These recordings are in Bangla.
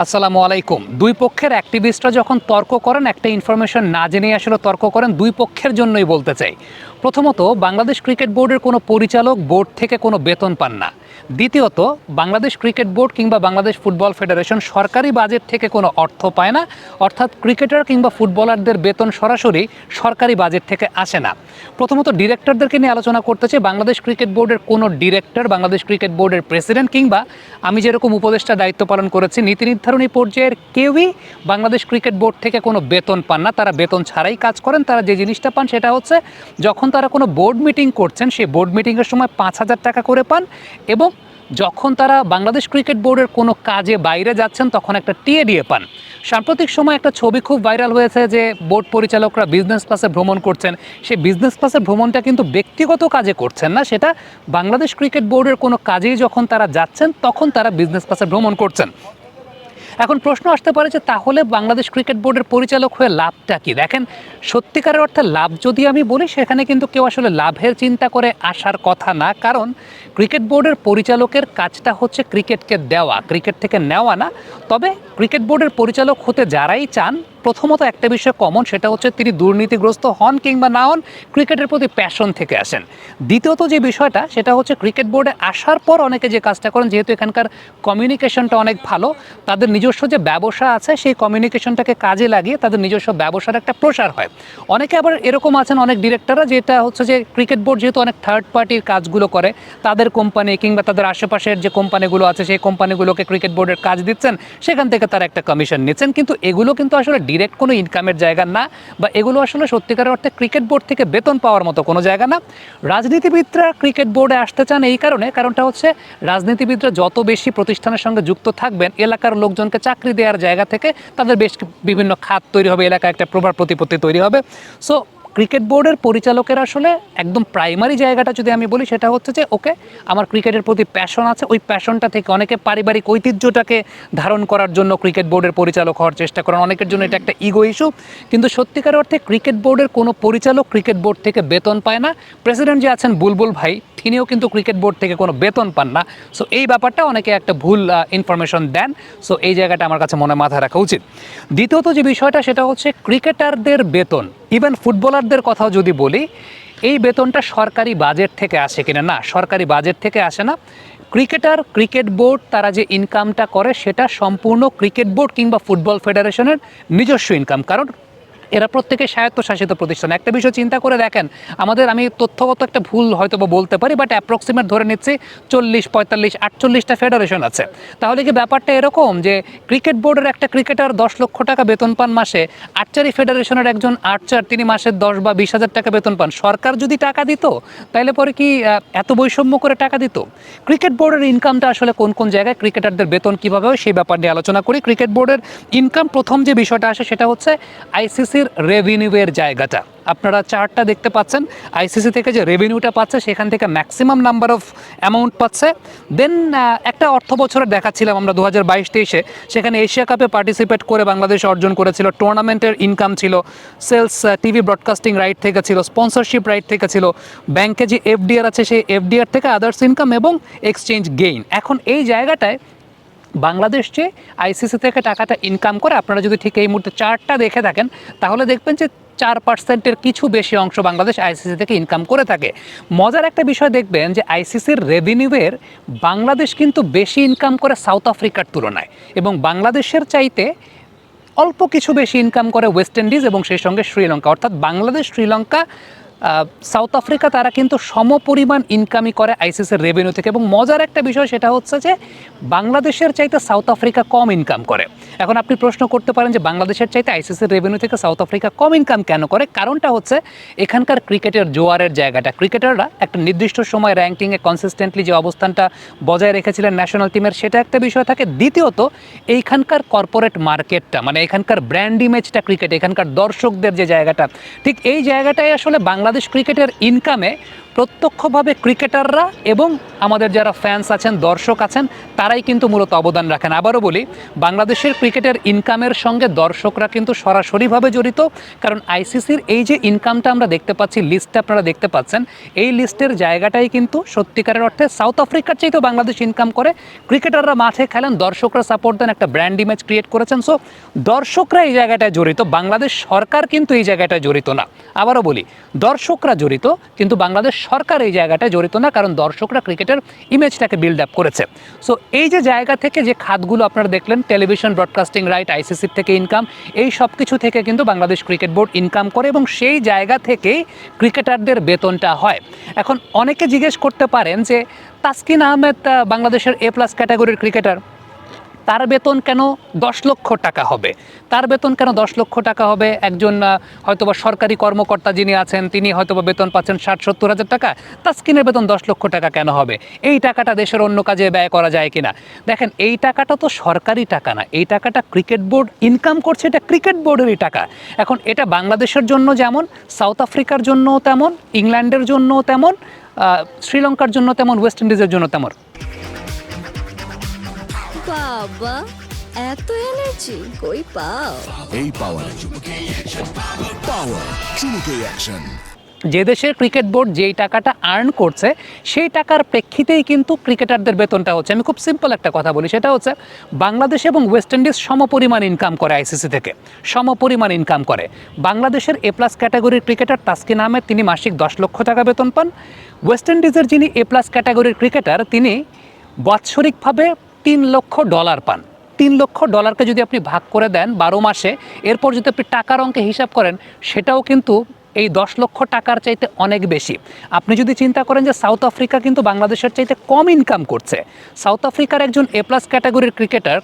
আসসালামু আলাইকুম। দুই পক্ষের অ্যাক্টিভিস্টরা যখন তর্ক করেন, একটা ইনফরমেশন না জেনেই আসলে তর্ক করেন, দুই পক্ষের জন্যই বলতে চাই। প্রথমত, বাংলাদেশ ক্রিকেট বোর্ডের কোনো পরিচালক বোর্ড থেকে কোনো বেতন পান না। দ্বিতীয়ত, বাংলাদেশ ক্রিকেট বোর্ড কিংবা বাংলাদেশ ফুটবল ফেডারেশন সরকারি বাজেট থেকে কোনো অর্থ পায় না, অর্থাৎ ক্রিকেটার কিংবা ফুটবলারদের বেতন সরাসরি সরকারি বাজেট থেকে আসে না। প্রথমত ডিরেক্টরদেরকে নিয়ে আলোচনা করতে চাই। বাংলাদেশ ক্রিকেট বোর্ডের কোনো ডিরেক্টর, বাংলাদেশ ক্রিকেট বোর্ডের প্রেসিডেন্ট কিংবা আমি যেরকম উপদেষ্টা দায়িত্ব পালন করেছি, নীতি নির্ধারণী পর্যায়ের কেউই বাংলাদেশ ক্রিকেট বোর্ড থেকে কোনো বেতন পান না। তারা বেতন ছাড়াই কাজ করেন। তারা যে জিনিসটা পান সেটা হচ্ছে, যখন তারা কোনো বোর্ড মিটিং করছেন, সেই বোর্ড মিটিংয়ের সময় 5,000 টাকা করে পান, এবং যখন তারা বাংলাদেশ ক্রিকেট বোর্ডের কোনো কাজে বাইরে যাচ্ছেন তখন একটা টিএডিএ পান। সাম্প্রতিক সময় একটা ছবি খুব ভাইরাল হয়েছে যে বোর্ড পরিচালকরা বিজনেস ক্লাসে ভ্রমণ করছেন। সেই বিজনেস ক্লাসের ভ্রমণটা কিন্তু ব্যক্তিগত কাজে করছেন না, সেটা বাংলাদেশ ক্রিকেট বোর্ডের কোনো কাজেই যখন তারা যাচ্ছেন তখন তারা বিজনেস ক্লাসে ভ্রমণ করছেন। এখন প্রশ্ন আসতে পারে যে তাহলে বাংলাদেশ ক্রিকেট বোর্ডের পরিচালক হয়ে লাভটা কি? দেখেন, সত্যিকারের অর্থে লাভ যদি আমি বলি, সেখানে কিন্তু কেউ আসলে লাভের চিন্তা করে আসার কথা না। কারণ ক্রিকেট বোর্ডের পরিচালকের কাজটা হচ্ছে ক্রিকেটকে দেওয়া, ক্রিকেট থেকে নেওয়া না। তবে ক্রিকেট বোর্ডের পরিচালক হতে যারাই চান, প্রথমত একটা বিষয় কমন, সেটা হচ্ছে তিনি দুর্নীতিগ্রস্ত হন কিংবা না হন, ক্রিকেটের প্রতি প্যাশন থেকে আসেন। দ্বিতীয়ত যে বিষয়টা, সেটা হচ্ছে ক্রিকেট বোর্ডে আসার পর অনেকে যে কাজটা করেন, যেহেতু এখানকার কমিউনিকেশনটা অনেক ভালো, তাদের নিজস্ব যে ব্যবসা আছে সেই কমিউনিকেশনটাকে কাজে লাগিয়ে তাদের নিজস্ব ব্যবসার একটা প্রসার হয়। অনেকে আবার এরকম আছেন, অনেক ডিরেক্টররা, যেটা হচ্ছে যে ক্রিকেট বোর্ড যেহেতু অনেক থার্ড পার্টির কাজগুলো করে, তাদের কোম্পানি কিংবা তাদের আশেপাশের যে কোম্পানিগুলো আছে সেই কোম্পানিগুলোকে ক্রিকেট বোর্ডের কাজ দিচ্ছেন, সেখান থেকে তারা একটা কমিশন নিচ্ছেন। কিন্তু এগুলো কিন্তু আসলে ডিরেক্ট কোনো ইনকামের জায়গা না, বা এগুলো আসলে সত্যিকারের অর্থে ক্রিকেট বোর্ড থেকে বেতন পাওয়ার মতো কোনো জায়গা না। রাজনীতিবিদরা ক্রিকেট বোর্ডে আসতে চান এই কারণটা হচ্ছে, রাজনীতিবিদরা যত বেশি প্রতিষ্ঠানের সঙ্গে যুক্ত থাকবেন, এলাকার লোকজনকে চাকরি দেওয়ার জায়গা থেকে তাদের বেশ বিভিন্ন খাত তৈরি হবে, এলাকায় একটা প্রভাব প্রতিপত্তি তৈরি হবে। সো ক্রিকেট বোর্ডের পরিচালকের আসলে একদম প্রাইমারি জায়গাটা যদি আমি বলি, সেটা হচ্ছে যে ওকে, আমার ক্রিকেটের প্রতি প্যাশন আছে, ওই প্যাশনটা থেকে অনেকে পারিবারিক ঐতিহ্যটাকে ধারণ করার জন্য ক্রিকেট বোর্ডের পরিচালক হওয়ার চেষ্টা করেন। অনেকের জন্য এটা একটা ইগো ইস্যু। কিন্তু সত্যিকার অর্থে ক্রিকেট বোর্ডের কোনো পরিচালক ক্রিকেট বোর্ড থেকে বেতন পায় না। প্রেসিডেন্ট যে আছেন বুলবুল ভাই, তিনিও কিন্তু ক্রিকেট বোর্ড থেকে কোনো বেতন পান না। সো এই ব্যাপারটা অনেকে একটা ভুল ইনফরমেশন দেন। সো এই জায়গাটা আমার কাছে মনে মাথায় রাখা উচিত। দ্বিতীয়ত যে বিষয়টা, সেটা হচ্ছে ক্রিকেটারদের বেতন, ইভেন ফুটবলারদের কথাও যদি বলি, এই বেতনটা সরকারি বাজেট থেকে আসে কিনা? না, সরকারি বাজেট থেকে আসে না। ক্রিকেটার, ক্রিকেট বোর্ড তারা যে ইনকামটা করে সেটা সম্পূর্ণ ক্রিকেট বোর্ড কিংবা ফুটবল ফেডারেশনের নিজস্ব ইনকাম। কারণ এরা প্রত্যেকে স্বায়ত্তশাসিত প্রতিষ্ঠান। একটা বিষয় চিন্তা করে দেখেন, আমি তথ্যগত একটা ভুল হয়তো বা বলতে পারি, বাট অ্যাপ্রক্সিমেট ধরে নিচ্ছি 40, 45, 48টা ফেডারেশন আছে। তাহলে কি ব্যাপারটা এরকম যে ক্রিকেট বোর্ডের একটা ক্রিকেটার 10 লক্ষ টাকা বেতন পান মাসে, আর্চারি ফেডারেশনের একজন আর্চার তিনি মাসে 10 বা 20,000 টাকা বেতন পান? সরকার যদি টাকা দিত তাহলে পরে কি এত বৈষম্য করে টাকা দিত? ক্রিকেট বোর্ডের ইনকামটা আসলে কোন কোন জায়গায়, ক্রিকেটারদের বেতন কীভাবে হয়, সেই ব্যাপার নিয়ে আলোচনা করি। ক্রিকেট বোর্ডের ইনকাম, প্রথম যে বিষয়টা আসে সেটা হচ্ছে আইসিসির রেভিনিউয়ের জায়গাটা। আপনারা চার্টটা দেখতে পাচ্ছেন, আইসিসি থেকে যে রেভিনিউটা পাচ্ছে সেখান থেকে ম্যাক্সিমাম নাম্বার অফ অ্যামাউন্ট পাচ্ছে। দেন একটা অর্থ বছরের দেখাচ্ছিলাম আমরা 2022-23-এ, সেখানে এশিয়া কাপে পার্টিসিপেট করে বাংলাদেশ অর্জন করেছিল, টুর্নামেন্টের ইনকাম ছিল, সেলস টিভি ব্রডকাস্টিং রাইট থেকে ছিল, স্পন্সরশিপ রাইট থেকে ছিল, ব্যাংকে যে এফডিআর আছে সেই এফডিআর থেকে আদার্স ইনকাম এবং এক্সচেঞ্জ গেইন। এখন এই জায়গাটায় বাংলাদেশ যে আইসিসি থেকে টাকাটা ইনকাম করে, আপনারা যদি ঠিক এই মুহূর্তে চার্টটা দেখে থাকেন তাহলে দেখবেন যে 4%-এর কিছু বেশি অংশ বাংলাদেশ আইসিসি থেকে ইনকাম করে থাকে। মজার একটা বিষয় দেখবেন যে আইসিসির রেভিনিউয়ের বাংলাদেশ কিন্তু বেশি ইনকাম করে সাউথ আফ্রিকার তুলনায়, এবং বাংলাদেশের চাইতে অল্প কিছু বেশি ইনকাম করে ওয়েস্ট ইন্ডিজ এবং সেই সঙ্গে শ্রীলঙ্কা। অর্থাৎ বাংলাদেশ, শ্রীলঙ্কা, সাউথ আফ্রিকা তারা কিন্তু সমপরিমাণ ইনকামই করে আইসিসির রেভিনিউ থেকে। এবং মজার একটা বিষয় সেটা হচ্ছে যে বাংলাদেশের চাইতে সাউথ আফ্রিকা কম ইনকাম করে। এখন আপনি প্রশ্ন করতে পারেন যে বাংলাদেশের চাইতে আইসিসির রেভিনিউ থেকে সাউথ আফ্রিকা কম ইনকাম কেন করে? কারণটা হচ্ছে এখানকার ক্রিকেটের জোয়ারের জায়গাটা। ক্রিকেটাররা একটা নির্দিষ্ট সময় র্যাঙ্কিংয়ে কনসিস্টেন্টলি যে অবস্থানটা বজায় রেখেছিলেন ন্যাশনাল টিমের, সেটা একটা বিষয় থাকে। দ্বিতীয়ত, এইখানকার কর্পোরেট মার্কেটটা, মানে এখানকার ব্র্যান্ড ইমেজটা, ক্রিকেট, এখানকার দর্শকদের যে জায়গাটা, ঠিক এই জায়গাটাই আসলে বাংলাদেশ ক্রিকেটের ইনকামে প্রত্যক্ষভাবে ক্রিকেটাররা এবং আমাদের যারা ফ্যান্স আছেন, দর্শক আছেন, তারাই কিন্তু মূলত অবদান রাখেন। আবারও বলি, বাংলাদেশের ক্রিকেটের ইনকামের সঙ্গে দর্শকরা কিন্তু সরাসরিভাবে জড়িত। কারণ আইসিসির এই যে ইনকামটা আমরা দেখতে পাচ্ছি, লিস্টটা আপনারা দেখতে পাচ্ছেন, এই লিস্টের জায়গাটাই কিন্তু সত্যিকারের অর্থে সাউথ আফ্রিকার চাইতেও বাংলাদেশ ইনকাম করে। ক্রিকেটাররা মাঠে খেলেন, দর্শকরা সাপোর্ট দেন, একটা ব্র্যান্ড ইমেজ ক্রিয়েট করেছেন। সো দর্শকরা এই জায়গাটায় জড়িত, বাংলাদেশ সরকার কিন্তু এই জায়গাটায় জড়িত না। আবারও বলি, দর্শকরা জড়িত, কিন্তু বাংলাদেশ সরকার এই জায়গাটায় জড়িত না, কারণ দর্শকরা ক্রিকেটের ইমেজটাকে বিল্ড আপ করেছে। সো এই যে জায়গা থেকে যে খাতগুলো আপনারা দেখলেন, টেলিভিশন, ব্রডকাস্টিং রাইট, আইসিসির থেকে ইনকাম, এই সব কিছু থেকে কিন্তু বাংলাদেশ ক্রিকেট বোর্ড ইনকাম করে এবং সেই জায়গা থেকেই ক্রিকেটারদের বেতনটা হয়। এখন অনেকে জিজ্ঞেস করতে পারেন যে তাসকিন আহমেদ বাংলাদেশের A+ ক্যাটাগরির ক্রিকেটার, তার বেতন কেন 10 লক্ষ টাকা হবে? তার বেতন কেন 10 লক্ষ টাকা হবে? একজন হয়তোবা সরকারি কর্মকর্তা যিনি আছেন, তিনি হয়তোবা বেতন পাচ্ছেন 60-70 হাজার টাকা, তাসকিনের বেতন 10 লক্ষ টাকা কেন হবে? এই টাকাটা দেশের অন্য কাজে ব্যয় করা যায় কিনা? দেখেন, এই টাকাটা তো সরকারি টাকা না, এই টাকাটা ক্রিকেট বোর্ড ইনকাম করছে, এটা ক্রিকেট বোর্ডেরই টাকা। এখন এটা বাংলাদেশের জন্য যেমন, সাউথ আফ্রিকার জন্যও তেমন, ইংল্যান্ডের জন্যও তেমন, শ্রীলঙ্কার জন্য তেমন, ওয়েস্ট ইন্ডিজের জন্য তেমন। বাবা, এত এনার্জি কই পাও? এই পাওয়ার চুমুকে অ্যাকশন। যে দেশের ক্রিকেট বোর্ড যেই টাকাটা আর্ন করছে, সেই টাকার প্রেক্ষিতেই কিন্তু ক্রিকেটারদের বেতনটা হচ্ছে। আমি খুব সিম্পল একটা কথা বলি, সেটা হচ্ছে বাংলাদেশ এবং ওয়েস্ট ইন্ডিজ সমপরিমাণ ইনকাম করে আইসিসি থেকে, সমপরিমাণ ইনকাম করে। বাংলাদেশের A+ ক্যাটাগরির ক্রিকেটার তাসকিন আহমেদ, তিনি মাসিক 10 লক্ষ টাকা বেতন পান। ওয়েস্ট ইন্ডিজের যিনি A+ ক্যাটাগরির ক্রিকেটার, তিনি বাৎসরিকভাবে $3 লক্ষ পান। $3 লক্ষ যদি আপনি ভাগ করে দেন 12 মাসে, এরপর যদি আপনি টাকার অঙ্কে হিসাব করেন, সেটাও কিন্তু এই 10 লক্ষ টাকার চাইতে অনেক বেশি। আপনি যদি চিন্তা করেন যে সাউথ আফ্রিকা কিন্তু বাংলাদেশের চাইতে কম ইনকাম করছে, সাউথ আফ্রিকার একজন A+ ক্যাটাগরির ক্রিকেটার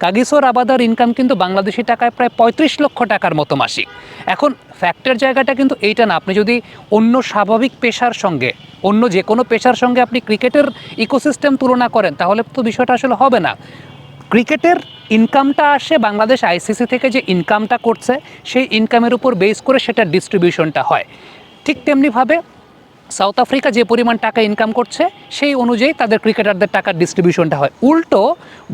কাগিসো রাবাদার ইনকাম কিন্তু বাংলাদেশি টাকায় প্রায় 35 লক্ষ টাকার মতো মাসিক। এখন ফ্যাক্টের জায়গাটা কিন্তু এইটা না, আপনি যদি অন্য স্বাভাবিক পেশার সঙ্গে, অন্য যে কোনো পেশার সঙ্গে আপনি ক্রিকেটের ইকোসিস্টেম তুলনা করেন, তাহলে তো বিষয়টা আসলে হবে না। ক্রিকেটের ইনকামটা আসে বাংলাদেশ আইসিসি থেকে, যে ইনকামটা করছে সেই ইনকামের উপর বেস করে সেটার ডিস্ট্রিবিউশনটা হয়। ঠিক তেমনিভাবে সাউথ আফ্রিকা যে পরিমাণ টাকা ইনকাম করছে, সেই অনুযায়ী তাদের ক্রিকেটারদের টাকার ডিস্ট্রিবিউশনটা হয়। উল্টো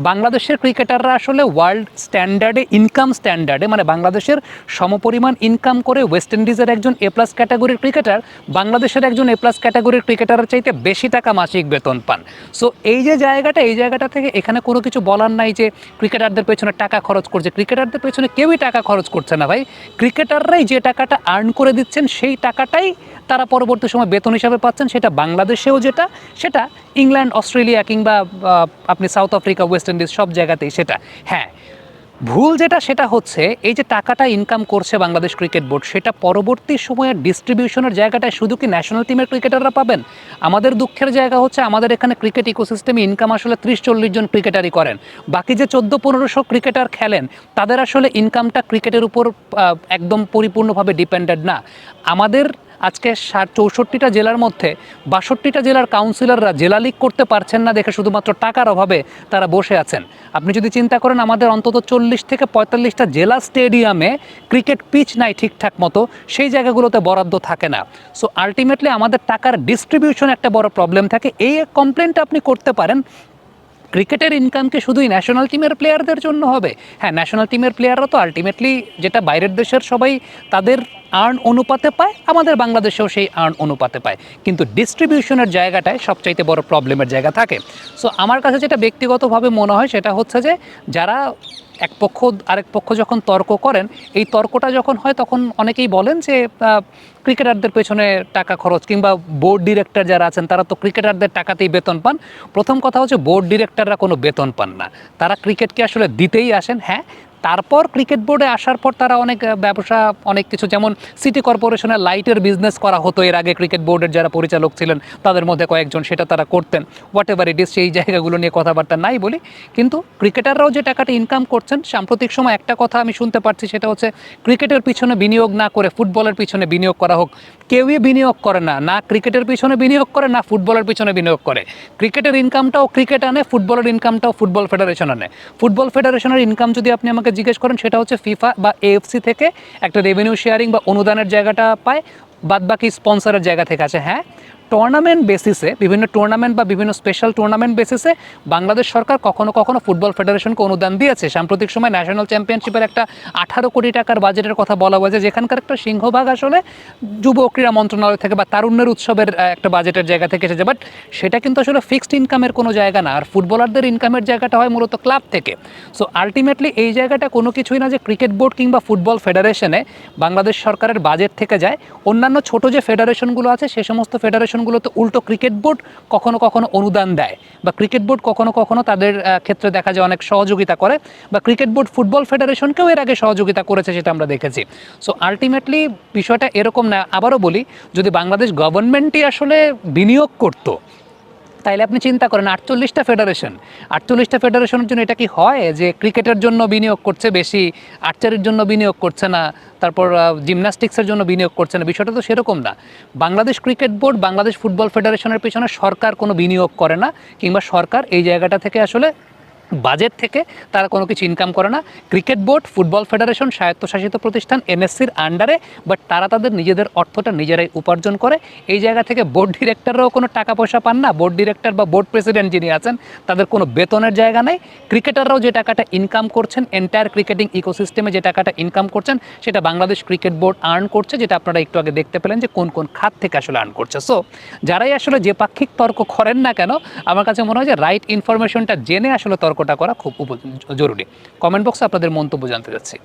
বাংলাদেশের ক্রিকেটাররা আসলে ওয়ার্ল্ড স্ট্যান্ডার্ডে, ইনকাম স্ট্যান্ডার্ডে, মানে বাংলাদেশের সমপরিমাণ ইনকাম করে ওয়েস্ট ইন্ডিজের একজন A+ ক্যাটাগরির ক্রিকেটার বাংলাদেশের একজন A+ ক্যাটাগরির ক্রিকেটারের চাইতে বেশি টাকা মাসিক বেতন পান। সো এই যে জায়গাটা, এই জায়গাটা থেকে এখানে কোনো কিছু বলার নাই যে ক্রিকেটারদের পেছনে টাকা খরচ করছে। ক্রিকেটারদের পেছনে কেউই টাকা খরচ করছে না ভাই, ক্রিকেটাররাই যে টাকাটা আর্ন করে দিচ্ছেন, সেই টাকাটাই তারা পরবর্তী সময় বেতন হিসাবে পাচ্ছেন। সেটা বাংলাদেশেও যেটা, সেটা ইংল্যান্ড, অস্ট্রেলিয়া কিংবা আপনি সাউথ আফ্রিকা, ওয়েস্ট ইন্ডিজ, সব জায়গাতেই সেটা। হ্যাঁ, ভুল যেটা সেটা হচ্ছে এই যে টাকাটা ইনকাম করছে বাংলাদেশ ক্রিকেট বোর্ড, সেটা পরবর্তী সময়ের ডিস্ট্রিবিউশনের জায়গাটায় শুধু কি ন্যাশনাল টিমের ক্রিকেটাররা পাবেন? আমাদের দুঃখের জায়গা হচ্ছে আমাদের এখানে ক্রিকেট ইকোসিস্টেমে ইনকাম আসলে 30-40 জন ক্রিকেটারই করেন। বাকি যে 1400-1500 ক্রিকেটার খেলেন, তাদের আসলে ইনকামটা ক্রিকেটের উপর একদম পরিপূর্ণভাবে ডিপেন্ডেন্ট না। আমাদের আজকে 64টা জেলার মধ্যে 62টা জেলার কাউন্সিলররা জেলা লিগ করতে পারছেন না দেখে শুধুমাত্র টাকার অভাবে তারা বসে আছেন। আপনি যদি চিন্তা করেন, আমাদের অন্তত 40 থেকে 45টা জেলা স্টেডিয়ামে ক্রিকেট পিচ নাই ঠিকঠাক মতো, সেই জায়গাগুলোতে বরাদ্দ থাকে না। সো আলটিমেটলি আমাদের টাকার ডিস্ট্রিবিউশন একটা বড় প্রবলেম থাকে। এই কমপ্লেনটা আপনি করতে পারেন, ক্রিকেটের ইনকাম কি শুধুই ন্যাশনাল টিমের প্লেয়ারদের জন্য হবে? হ্যাঁ, ন্যাশনাল টিমের প্লেয়াররা তো আলটিমেটলি যেটা বাইরের দেশের সবাই তাদের আর্ন অনুপাতে পায়, আমাদের বাংলাদেশেও সেই আর্ন অনুপাতে পায়, কিন্তু ডিস্ট্রিবিউশনের জায়গাটায় সবচাইতে বড় প্রবলেমের জায়গা থাকে। সো আমার কাছে যেটা ব্যক্তিগতভাবে মনে হয় সেটা হচ্ছে যে যারা এক পক্ষ আরেক পক্ষ যখন তর্ক করেন, এই তর্কটা যখন হয় তখন অনেকেই বলেন যে ক্রিকেটারদের পেছনে টাকা খরচ, কিংবা বোর্ড ডিরেক্টর যারা আছেন তারা তো ক্রিকেটারদের টাকাতেই বেতন পান। প্রথম কথা হচ্ছে বোর্ড ডিরেক্টররা কোনো বেতন পান না, তারা ক্রিকেটকে আসলে দিতেই আসেন। হ্যাঁ, তারপর ক্রিকেট বোর্ডে আসার পর তারা অনেক ব্যবসা, অনেক কিছু, যেমন সিটি কর্পোরেশনের লাইটের বিজনেস করা হতো এর আগে, ক্রিকেট বোর্ডের যারা পরিচালক ছিলেন তাদের মধ্যে কয়েকজন সেটা তারা করতেন। হোয়াট এভার ইট ইজ, সেই জায়গাগুলো নিয়ে কথাবার্তা নাই বলি, কিন্তু ক্রিকেটাররাও যে টাকাটা ইনকাম করছেন, সাম্প্রতিক সময় একটা কথা আমি শুনতে পাচ্ছি, সেটা হচ্ছে ক্রিকেটের পিছনে বিনিয়োগ না করে ফুটবলের পিছনে বিনিয়োগ করা হোক। কেউই বিনিয়োগ করে না, না ক্রিকেটের পিছনে বিনিয়োগ করে, না ফুটবলের পিছনে বিনিয়োগ করে। ক্রিকেটের ইনকামটাও ক্রিকেট আনে, ফুটবলের ইনকামটাও ফুটবল ফেডারেশন আনে। ফুটবল ফেডারেশনের ইনকাম যদি আপনি আমাকে জিজ্ঞেস করেন, সেটা হচ্ছে ফিফা বা AFC থেকে একটা রেভিনিউ শেয়ারিং বা অনুদানের জায়গাটা পায়। বাদবাকি স্পন্সরের জায়গা থেকে আছে। হ্যাঁ, টুর্নামেন্ট বেসিসে, বিভিন্ন টুর্নামেন্ট বা বিভিন্ন স্পেশাল টুর্নামেন্ট বেসিসে বাংলাদেশ সরকার কখনো কখনো ফুটবল ফেডারেশনকে অনুদান দিয়েছে। সাম্প্রতিক সময় ন্যাশনাল চ্যাম্পিয়নশিপের একটা 18 কোটি টাকার বাজেটের কথা বলা হয়েছে, যেখানকার একটা সিংহভাগ আসলে যুব ও ক্রীড়া মন্ত্রণালয় থেকে বা তারুণ্যের উৎসবের একটা বাজেটের জায়গা থেকে এসেছে। বাট সেটা কিন্তু আসলে ফিক্সড ইনকামের কোনো জায়গা না, আর ফুটবলারদের ইনকামের জায়গাটা হয় মূলত ক্লাব থেকে। সো আলটিমেটলি এই জায়গাটা কোনো কিছুই না যে ক্রিকেট বোর্ড কিংবা ফুটবল ফেডারেশনে বাংলাদেশ সরকারের বাজেট থেকে যায়। অন্যান্য ছোট যে ফেডারেশনগুলো আছে সে সমস্ত ফেডারেশনগুলোতে উল্টো ক্রিকেট বোর্ড কখনো কখনো অনুদান দেয়, বা ক্রিকেট বোর্ড কখনো কখনো তাদের ক্ষেত্রে দেখা যায় অনেক সহযোগিতা করে, বা ক্রিকেট বোর্ড ফুটবল ফেডারেশনকেও এর আগে সহযোগিতা করেছে, সেটা আমরা দেখেছি। সো আলটিমেটলি বিষয়টা এরকম না। আবারও বলি, যদি বাংলাদেশ গভর্নমেন্টই আসলে বিনিয়োগ করতো, তাইলে আপনি চিন্তা করেন 48টা ফেডারেশনের জন্য এটা কি হয় যে ক্রিকেটের জন্য বিনিয়োগ করছে বেশি, আর্চারির জন্য বিনিয়োগ করছে না, তারপর জিমন্যাস্টিক্সের জন্য বিনিয়োগ করছে না? বিষয়টা তো সেরকম না। Bangladesh cricket board, Bangladesh football ফেডারেশনের পেছনে সরকার কোনো বিনিয়োগ করে না, কিংবা সরকার এই জায়গাটা থেকে আসলে বাজেট থেকে তারা কোনো কিছু ইনকাম করে না। ক্রিকেট বোর্ড, ফুটবল ফেডারেশন স্বায়ত্তশাসিত প্রতিষ্ঠান এনএসসির আন্ডারে, বাট তারা তাদের নিজেদের অর্থটা নিজেরাই উপার্জন করে। এই জায়গা থেকে বোর্ড ডিরেক্টররাও কোনো টাকা পয়সা পান না। বোর্ড ডিরেক্টর বা বোর্ড প্রেসিডেন্ট যিনি আছেন তাদের কোনো বেতনের জায়গা নেই। ক্রিকেটাররাও যে টাকাটা ইনকাম করছেন, এন্টায়ার ক্রিকেটিং ইকোসিস্টেমে যে টাকাটা ইনকাম করছেন, সেটা বাংলাদেশ ক্রিকেট বোর্ড আর্ন করছে, যেটা আপনারা একটু আগে দেখতে পেলেন যে কোন কোন খাত থেকে আসলে আর্ন করছে। সো যারাই আসলে যে পাক্ষিক তর্ক করেন না কেন, আমার কাছে মনে হয় যে রাইট ইনফরমেশনটা জেনে আসলে তর্কটা করা খুব জরুরি। কমেন্ট বক্সে আপনাদের মন্তব্য জানতে চাচ্ছি।